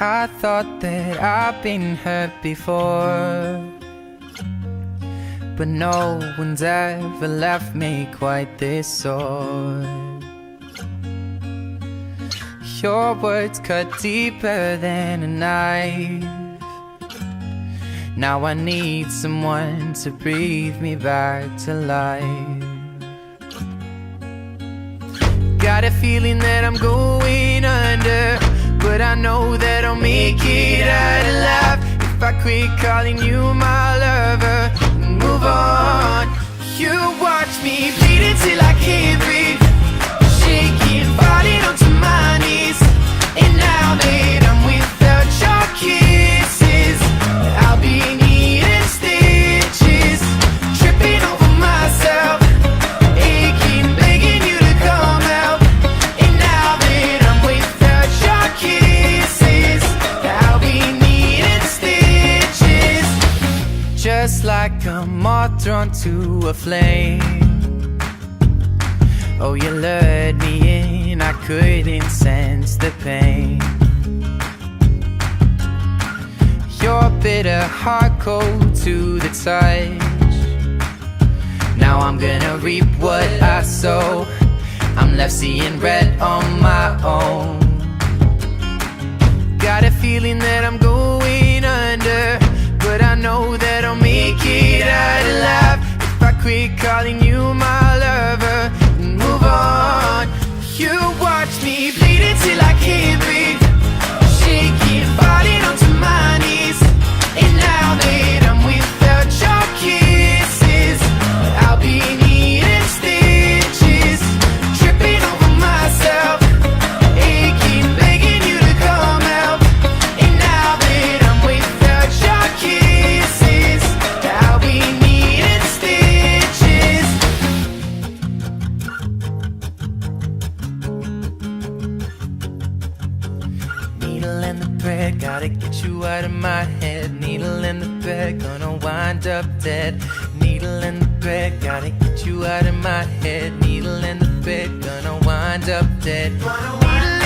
I thought that I've been hurt before, but no one's ever left me quite this sore. Your words cut deeper than a knife. Now I need someone to breathe me back to life. Got a feeling that I'm going under, but I know that I'll make it out alive if I quit calling you my lover and move on. You watch me bleed until I can't breathe, shaking, falling onto my knees. And now that I'm without your kisses, I'll be needing stitches, tripping over myself, aching, begging you to come out. And now that I'm without your kisses, I'll be needing stitches, just like a moth drawn to a flame. Oh, you lured me in, I couldn't sense the pain. Your bitter heart cold to the touch. Now I'm gonna reap what I sow. I'm left seeing red on my own. Got a feeling that I'm going under, but I know that I'll make it out alive if I quit calling you my lover and move on. You watch me bleed until I can't breathe, shaking, falling onto my knees. And now that I'm without your kisses, I'll be needing stitches, tripping over myself, aching, begging you to come out. And now that I'm without your kisses, I'll be needing stitches. Needle and the thread, gotta get you out of my head. Needle and the thread, gonna wind up dead. Needle and the thread, gotta get you out of my head. Needle and the thread, gonna wind up dead. Needle